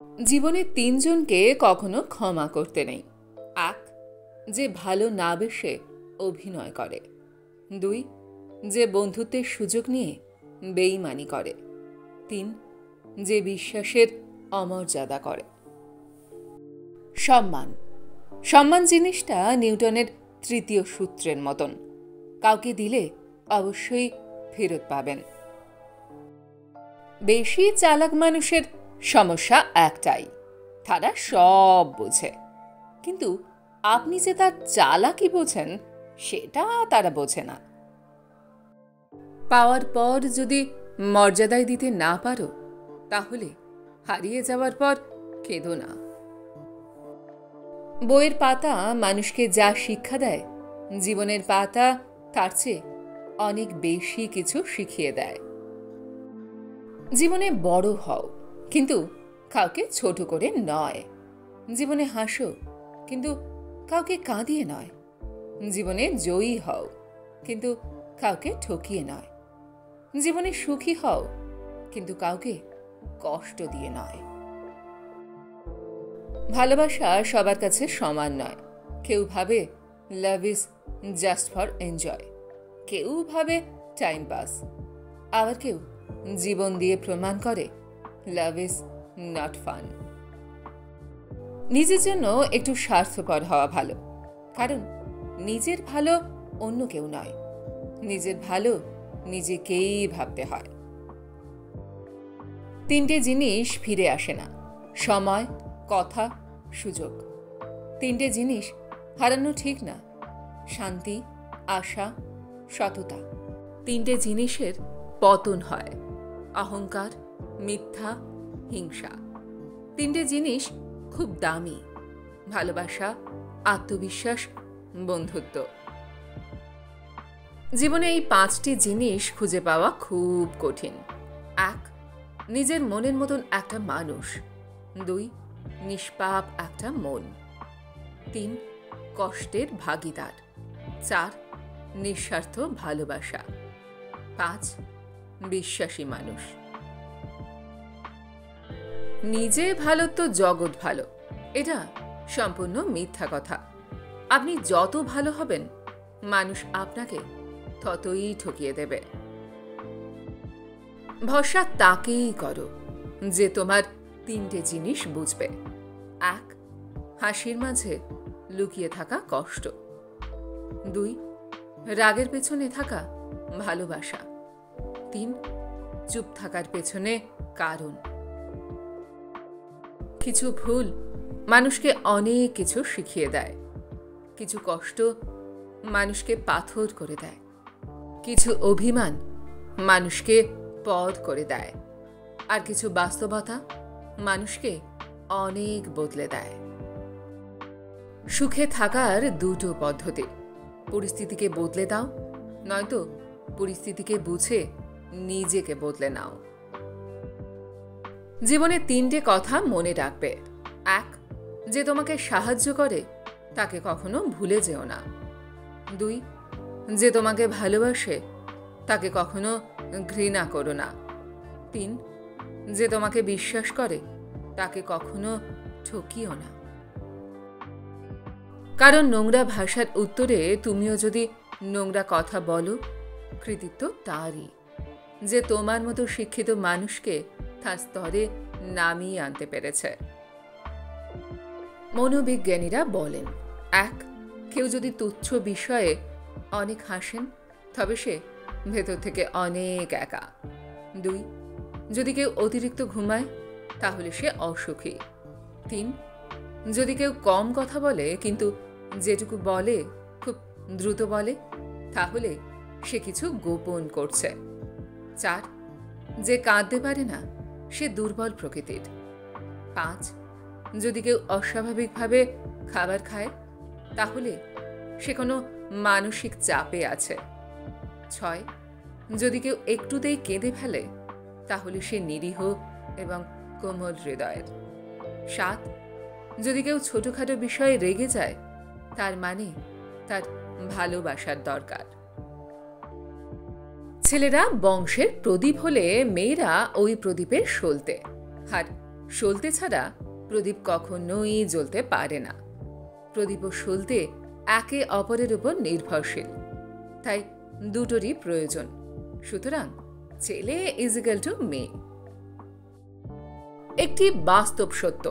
জীবনে তিনজনকে কখনো ক্ষমা করতে নেই। এক, যে ভালো না বেসে অভিনয় করে। দুই, যে বন্ধুত্বের সুযোগ নিয়ে বেইমানি করে। তিন, যে বিশ্বাসের অমর্যাদা করে। সম্মান সম্মান জিনিসটা নিউটনের তৃতীয় সূত্রের মতন। কাউকে দিলে অবশ্যই ফেরত পাবেন। বেশি চালাক মানুষের সমস্যা একটাই, তারা সব বোঝে, কিন্তু আপনি যে তার চালাকি বোঝেন সেটা তারা বোঝে না। পাওয়ার পর যদি মর্যাদায় দিতে না পারো, তাহলে হারিয়ে যাওয়ার পর কেঁদো না। বইয়ের পাতা মানুষকে যা শিক্ষা দেয়, জীবনের পাতা তার চেয়ে অনেক বেশি কিছু শিখিয়ে দেয়। জীবনে বড় হও, কিন্তু কাউকে ছোট করে নয়। জীবনে হাসো, কিন্তু কাউকে কাঁদিয়ে নয়। জীবনে জয়ী হও, কিন্তু কাউকে ঠকিয়ে নয়। জীবনে সুখী হও, কিন্তু কাউকে কষ্ট দিয়ে নয়। ভালোবাসা সবার কাছে সমান নয়। কেউ ভাবে love is just for enjoy, কেউ ভাবে টাইম পাস, আবার কেউ জীবন দিয়ে প্রমাণ করে লাভ ইজ নট ফান। নিজের জন্য একটু স্বার্থপর হওয়া ভালো, কারণ নিজের ভালো অন্য কেউ নয়। নিজের ভালো নিজেকেই ভাবতে হয়। তিনটে জিনিস ফিরে আসে না: সময়, কথা, সুযোগ। তিনটে জিনিস হারানো ঠিক না: শান্তি, আশা, সততা। তিনটে জিনিসের পতন হয়: অহংকার, মিথ্যা, হিংসা। তিনটে জিনিস খুব দামি: ভালোবাসা, আত্মবিশ্বাস, বন্ধুত্ব। জীবনে এই পাঁচটি জিনিস খুঁজে পাওয়া খুব কঠিন। এক, নিজের মনের মতন একটা মানুষ। দুই, নিষ্পাপ একটা মন। তিন, কষ্টের ভাগিদার। চার, নিঃস্বার্থ ভালোবাসা। পাঁচ, বিশ্বাসী মানুষ। নিজে ভালো তো জগৎ ভালো, এটা সম্পূর্ণ মিথ্যা কথা। আপনি যত ভালো হবেন, মানুষ আপনাকে ততই ঠকিয়ে দেবে। ভরসা তাকেই করো যে তোমার তিনটে জিনিস বুঝবে: এক, হাসির মাঝে লুকিয়ে থাকা কষ্ট। দুই, রাগের পেছনে থাকা ভালোবাসা। তিন, চুপ থাকার পেছনে কারণ। কিছু ভুল মানুষকে অনেক কিছু শিখিয়ে দেয়। কিছু কষ্ট মানুষকে পাথর করে দেয়। কিছু অভিমান মানুষকে পথ করে দেয়। আর কিছু বাস্তবতা মানুষকে অনেক বদলে দেয়। সুখে থাকার দুটো পদ্ধতি: পরিস্থিতিকে বদলে দাও, নয়তো পরিস্থিতিকে বুঝে নিজেকে বদলে নাও। জীবনে তিনটে কথা মনে রাখবে: এক, যে তোমাকে সাহায্য করে তাকে কখনো ভুলে যেও না। দুই, যে তোমাকে ভালোবাসে তাকে কখনো ঘৃণা করো না। তিন, যে তোমাকে বিশ্বাস করে তাকে কখনো ঠকিও না। কারণ নোংরা ভাষার উত্তরে তুমিও যদি নোংরা কথা বলো, কৃতিত্ব তারই, যে তোমার মতো শিক্ষিত মানুষকে তার স্তরে নামিয়ে আনতে পেরেছে। মনোবিজ্ঞানীরা বলেন, এক, কেউ যদি তুচ্ছ বিষয়ে অনেক হাসেন, তবে সে ভেতর থেকে অনেক একা। দুই, যদি কেউ অতিরিক্ত ঘুমায়, তাহলে সে অসুখী। তিন, যদি কেউ কম কথা বলে কিন্তু যেটুকু বলে খুব দ্রুত বলে, তাহলে সে কিছু গোপন করছে। চার, যে কাঁদতে পারে না সে দুর্বল প্রকৃতির। পাঁচ, যদি কেউ অস্বাভাবিকভাবে খাবার খায়, তাহলে সে কোনো মানসিক চাপে আছে। ছয়, যদি কেউ একটুতেই কেঁদে ফেলে, তাহলে সে নিরীহ এবং কোমল হৃদয়ের। সাত, যদি কেউ ছোটখাটো বিষয়ে রেগে যায়, তার মানে তার ভালোবাসার দরকার। ছেলেরা বংশের প্রদীপ হলে মেয়েরা ওই প্রদীপের সলতে, আর সলতে ছাড়া প্রদীপ কখনোই জ্বলতে পারে না। প্রদীপ ও সলতে একে অপরের উপর নির্ভরশীল, তাই দুটোরই প্রয়োজন। সুতরাং ছেলে ইজিক্যাল টু মেয়ে। একটি বাস্তব সত্য,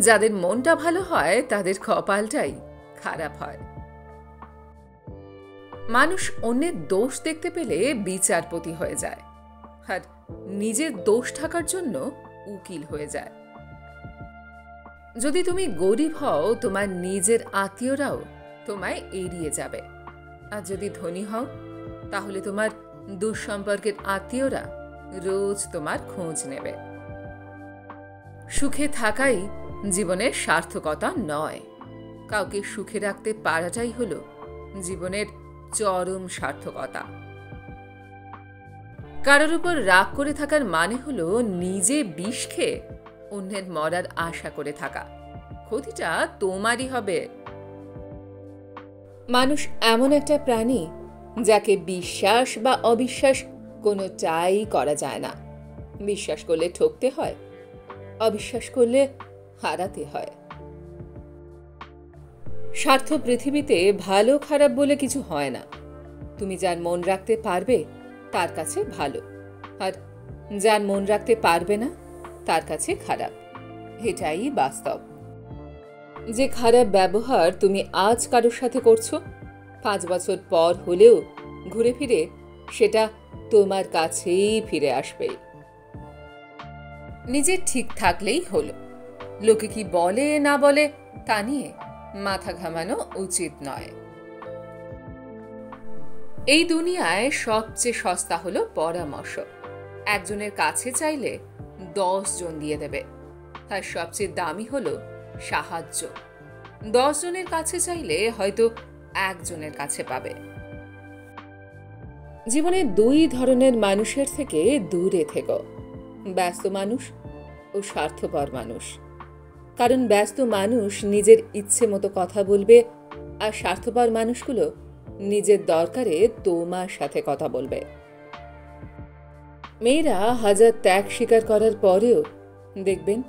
যাদের মনটা ভালো হয় তাদের কপালটাই খারাপ হয়। মানুষ অন্যের দোষ দেখতে পেলে বিচারপতি হয়ে যায়, আর নিজের দোষ ঢাকার জন্য উকিল হয়ে যায়। যদি তুমি গরিব হও, তোমার নিজের আত্মীয়রাও তোমায় এড়িয়ে যাবে, আর যদি ধনী হও তাহলে তোমার দুঃসম্পর্কের আত্মীয়রা রোজ তোমার খোঁজ নেবে। সুখে থাকাই জীবনের সার্থকতা নয়, কাউকে সুখে রাখতে পারাটাই হলো জীবনের চরম সার্থকতা। কারোর উপর রাগ করে থাকার মানে হলো নিজে বিষ খেয়ে অন্যের মরার আশা করে থাকা। ক্ষতিটা তোমারই হবে। মানুষ এমন একটা প্রাণী যাকে বিশ্বাস বা অবিশ্বাস কোনোটাই করা যায় না। বিশ্বাস করলে ঠকতে হয়, অবিশ্বাস করলে হারাতে হয়। স্বার্থ পৃথিবীতে ভালো খারাপ বলে কিছু হয় না। তুমি যার মন রাখতে পারবে তার কাছে ভালো, আর যার মন রাখতে পারবে না তার কাছে খারাপ। এটাই বাস্তব। যে খারাপ ব্যবহার তুমি আজ কারোর সাথে করছো, 5 বছর পর হলেও ঘুরে ফিরে সেটা তোমার কাছেই ফিরে আসবে। নিজে ঠিক থাকলেই হলো। লোকে কি বলে না বলে তা নিয়ে মাথা ঘামানো উচিত নয়। এই দুনিয়ায় সবচেয়ে সস্তা হলো পরামর্শ। একজনের কাছে চাইলে 10 জন দিয়ে দেবে। তার সবচেয়ে দামি হলো সাহায্য। 10 জনের কাছে চাইলে হয়তো একজনের কাছে পাবে। জীবনে 2 ধরনের মানুষের থেকে দূরে থেকো, ব্যস্ত মানুষ ও স্বার্থপর মানুষ। কারণ ব্যস্ত মানুষ নিজের ইচ্ছে মতো কথা বলবে, আর স্বার্থপর মানুষগুলো নিজের দরকারে তোমার সাথে কথা বলবে। মেয়েরা হাজার ত্যাগ স্বীকার করার পরেও দেখবেন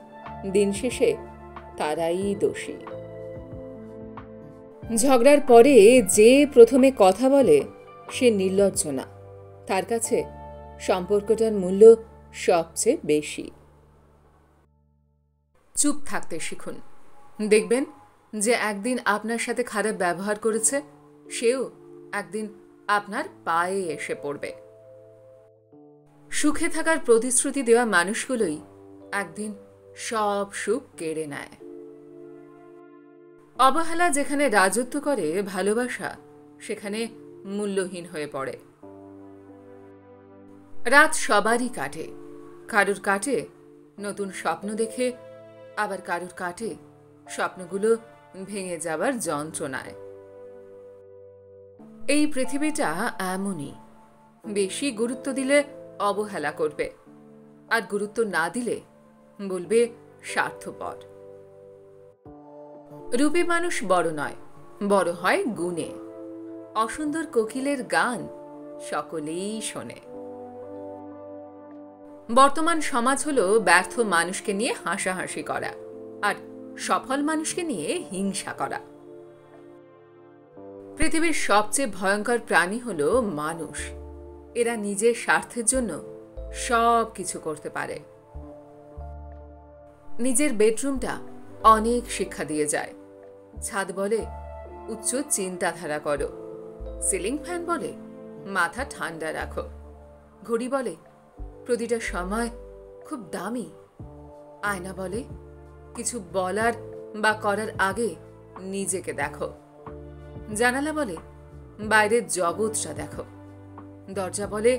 দিন শেষে তারাই দোষী। ঝগড়ার পরে যে প্রথমে কথা বলে সে নির্লজ্জ না, তার কাছে সম্পর্কটার মূল্য সবচেয়ে বেশি। চুপ থাকতে শিখুন। দেখবেন যে একদিন আপনার সাথে খারাপ ব্যবহার করেছে, সেও একদিন আপনার পায়ে এসে পড়বে। সুখে থাকার প্রতিশ্রুতি দেওয়া মানুষগুলোই একদিন সব সুখ কেড়ে নেয়। অবহেলা যেখানে রাজত্ব করে, ভালোবাসা সেখানে মূল্যহীন হয়ে পড়ে। রাত সবারই কাটে। কারুর কাটে নতুন স্বপ্ন দেখে, আবার কারুর কাটে স্বপ্নগুলো ভেঙে যাবার যন্ত্রণায়। এই পৃথিবীটা এমনই। বেশি গুরুত্ব দিলে অবহেলা করবে, আর গুরুত্ব না দিলে বলবে স্বার্থপর। রূপে মানুষ বড় নয়, বড় হয় গুণে। অসুন্দর কোকিলের গান সকলেই শোনে। বর্তমান সমাজ হলো ব্যর্থ মানুষকে নিয়ে হাসাহাসি করা, আর সফল মানুষকে নিয়ে হিংসা করা। পৃথিবীর সবচেয়ে ভয়ঙ্কর প্রাণী হলো মানুষ। এরা নিজের স্বার্থের জন্য সব কিছু করতে পারে। নিজের বেডরুমটা অনেক শিক্ষা দিয়ে যায়। ছাদ বলে উচ্চ চিন্তাধারা করো, সিলিং ফ্যান বলে মাথা ঠান্ডা রাখো, ঘড়ি বলে প্রতিটা সময় খুব দামি, আয়না বলে কিছু বলার বা করার আগে নিজেকে দেখো, জানালা বলে বাইরের জগৎটা দেখো, দরজা বলে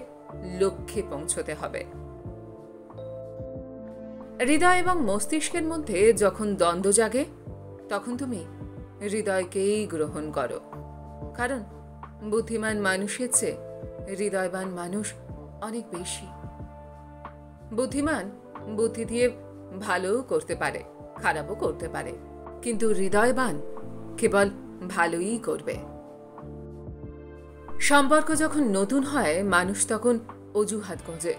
লক্ষ্যে পৌঁছতে হবে। হৃদয় এবং মস্তিষ্কের মধ্যে যখন দ্বন্দ্ব জাগে, তখন তুমি হৃদয়কেই গ্রহণ করো। কারণ বুদ্ধিমান মানুষের চেয়ে হৃদয়বান মানুষ অনেক বেশি। বুদ্ধিমান বুদ্ধি দিয়ে ভালোও করতে পারে, খারাপও করতে পারে, কিন্তু হৃদয়বান কেবল ভালোই করবে। সম্পর্ক যখন নতুন হয়, মানুষ তখন অজুহাত খোঁজে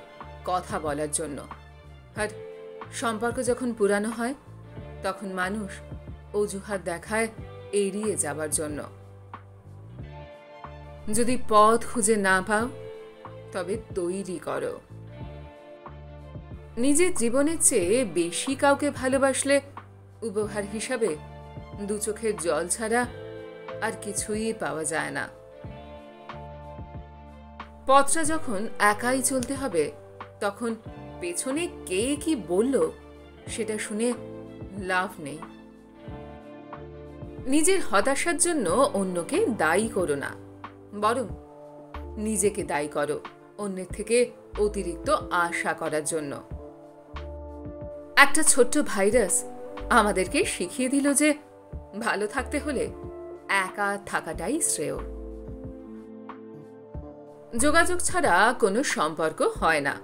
কথা বলার জন্য, আর সম্পর্ক যখন পুরানো হয় তখন মানুষ অজুহাত দেখায় এড়িয়ে যাবার জন্য। যদি পথ খুঁজে না পাও তবে তৈরি করো। নিজের জীবনের চেয়ে বেশি কাউকে ভালোবাসলে উপহার হিসাবে দু চোখের জল ছাড়া আর কিছুই পাওয়া যায় না। পথটা যখন একাই চলতে হবে তখন পেছনে কে কি বলল সেটা শুনে লাভ নেই। নিজের হতাশার জন্য অন্যকে দায়ী করো না, বরং নিজেকে দায়ী করো অন্যের থেকে অতিরিক্ত আশা করার জন্য। একটা ছোট্ট ভাইরাস আমাদেরকে শিখিয়ে দিল যে ভালো থাকতে হলে একা থাকাটাই শ্রেয়। যোগাযোগ ছাড়া কোনো সম্পর্ক হয় না,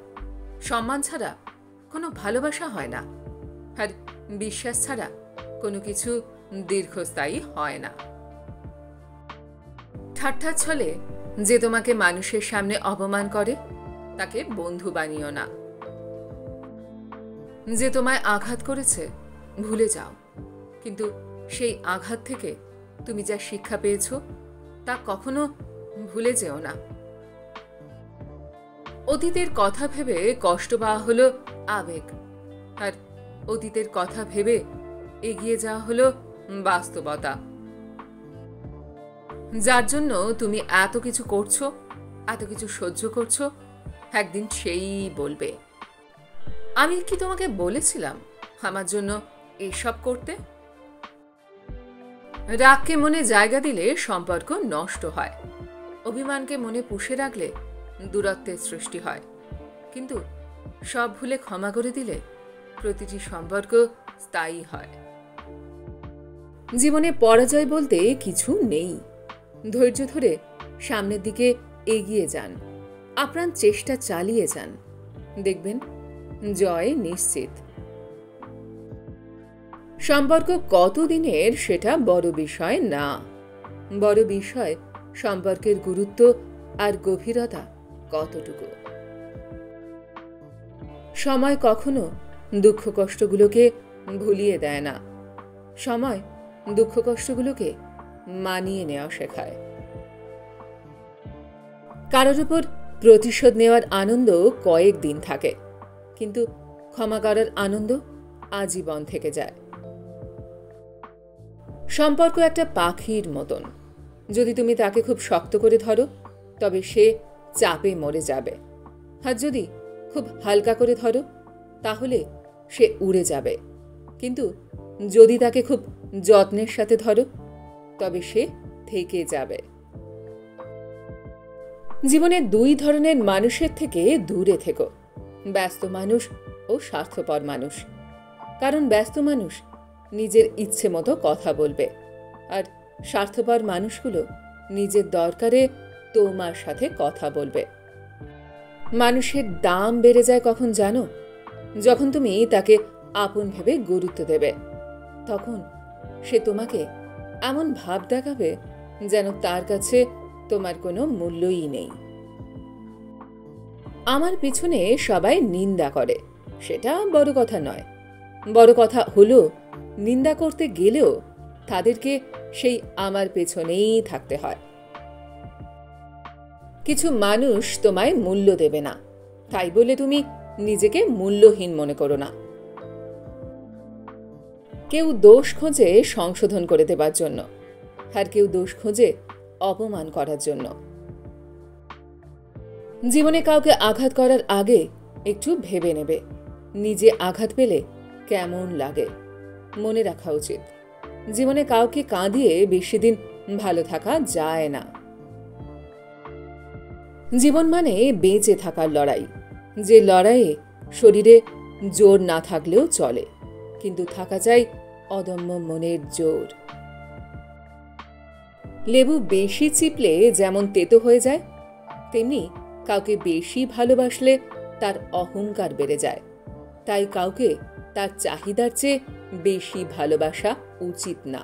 সম্মান ছাড়া কোনো ভালোবাসা হয় না, আর বিশ্বাস ছাড়া কোনো কিছু দীর্ঘস্থায়ী হয় না। ঠাট্টার ছলে যে তোমাকে মানুষের সামনে অপমান করে তাকে বন্ধু বানিও না। যে তোমায় আঘাত করেছে ভুলে যাও, কিন্তু সেই আঘাত থেকে তুমি যা শিক্ষা পেয়েছ তা কখনো ভুলে যেও না। অতীতের কথা ভেবে কষ্ট পাওয়া হলো আবেগ, আর অতীতের কথা ভেবে এগিয়ে যাওয়া হলো বাস্তবতা। যার জন্য তুমি এত কিছু করছো, এত কিছু সহ্য করছো, একদিন সেই বলবে, আমি কি তোমাকে বলেছিলাম আমার জন্য এসব করতে? রাগকে মনে জায়গা দিলে সম্পর্ক নষ্ট হয়, অভিমানকে মনে পুষে রাখলে দূরত্বের সৃষ্টি হয়, কিন্তু সব ভুলে ক্ষমা করে দিলে প্রতিটি সম্পর্ক স্থায়ী হয়। জীবনে পরাজয় বলতে কিছু নেই। ধৈর্য ধরে সামনের দিকে এগিয়ে যান, আপ্রাণ চেষ্টা চালিয়ে যান, দেখবেন জয় নিশ্চিত। সম্পর্ক কতদিনের সেটা বড় বিষয় না, বড় বিষয় সম্পর্কের গুরুত্ব আর গভীরতা কতটুকু। সময় কখনো দুঃখ কষ্টগুলোকে ভুলিয়ে দেয় না, সময় দুঃখ কষ্টগুলোকে মানিয়ে নেওয়া শেখায়। কারোর উপর প্রতিশোধ নেওয়ার আনন্দ কয়েকদিন থাকে, কিন্তু ক্ষমা করার আনন্দ আজীবন থেকে যায়। সম্পর্ক একটা পাখির মতন, যদি তুমি তাকে খুব শক্ত করে ধরো তবে সে চাপে মরে যাবে, আর যদি খুব হালকা করে ধরো তাহলে সে উড়ে যাবে, কিন্তু যদি তাকে খুব যত্নের সাথে ধরো তবে সে থেকে যাবে। জীবনে দুই ধরনের মানুষের থেকে দূরে থেকো, ব্যস্ত মানুষ ও স্বার্থপর মানুষ। কারণ ব্যস্ত মানুষ নিজের ইচ্ছে মতো কথা বলবে, আর স্বার্থপর মানুষগুলো নিজের দরকারে তোমার সাথে কথা বলবে। মানুষের দাম বেড়ে যায় কখন জানো? যখন তুমি তাকে আপন ভেবে গুরুত্ব দেবে, তখন সে তোমাকে এমন ভাব দেখাবে যেন তার কাছে তোমার কোনো মূল্যই নেই। আমার পিছনে সবাই নিন্দা করে, সেটা বড় কথা নয়। বড় কথা হলো নিন্দা করতে গেলেও তাদেরকে সেই আমার পেছনেই থাকতে হয়। কিছু মানুষ তোমায় মূল্য দেবে না, তাই বলে তুমি নিজেকে মূল্যহীন মনে করো না। কেউ দোষ খোঁজে সংশোধন করে দেবার জন্য, আর কেউ দোষ খোঁজে অপমান করার জন্য। জীবনে কাউকে আঘাত করার আগে একটু ভেবে নেবে নিজে আঘাত পেলে কেমন লাগে। মনে রাখা উচিত, জীবনে কাউকে কাঁদিয়ে বেশি দিন ভালো থাকা যায় না। জীবন মানে বেঁচে থাকার লড়াই, যে লড়াইয়ে শরীরে জোর না থাকলেও চলে, কিন্তু থাকা চাই অদম্য মনের জোর। লেবু বেশি চিপলে যেমন তেতো হয়ে যায়, তেমনি কাউকে বেশি ভালোবাসলে তার অহংকার বেড়ে যায়। তাই কাউকে তার চাহিদার চেয়ে বেশি ভালোবাসা উচিত না।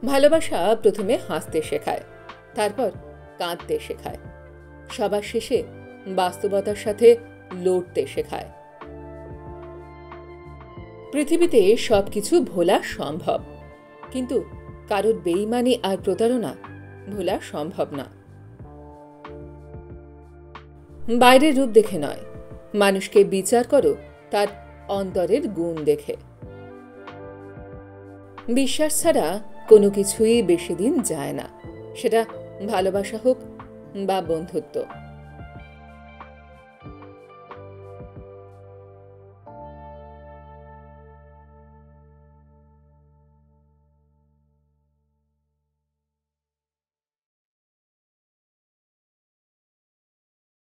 ভালোবাসা প্রথমে হাসতে শেখায়, তারপর কাঁদতে শেখায়, সবার শেষে বাস্তবতার সাথে লড়তে শেখায়। পৃথিবীতে সবকিছু ভোলা সম্ভব, কিন্তু কারোর বেইমানি আর প্রতারণা ভোলা সম্ভব না। বাইরের রূপ দেখে নয়, মানুষকে বিচার করো তার অন্তরের গুণ দেখে। বিশ্বাস ছাড়া কোনো কিছুই বেশি দিন যায় না, সেটা ভালোবাসা হোক বা বন্ধুত্ব।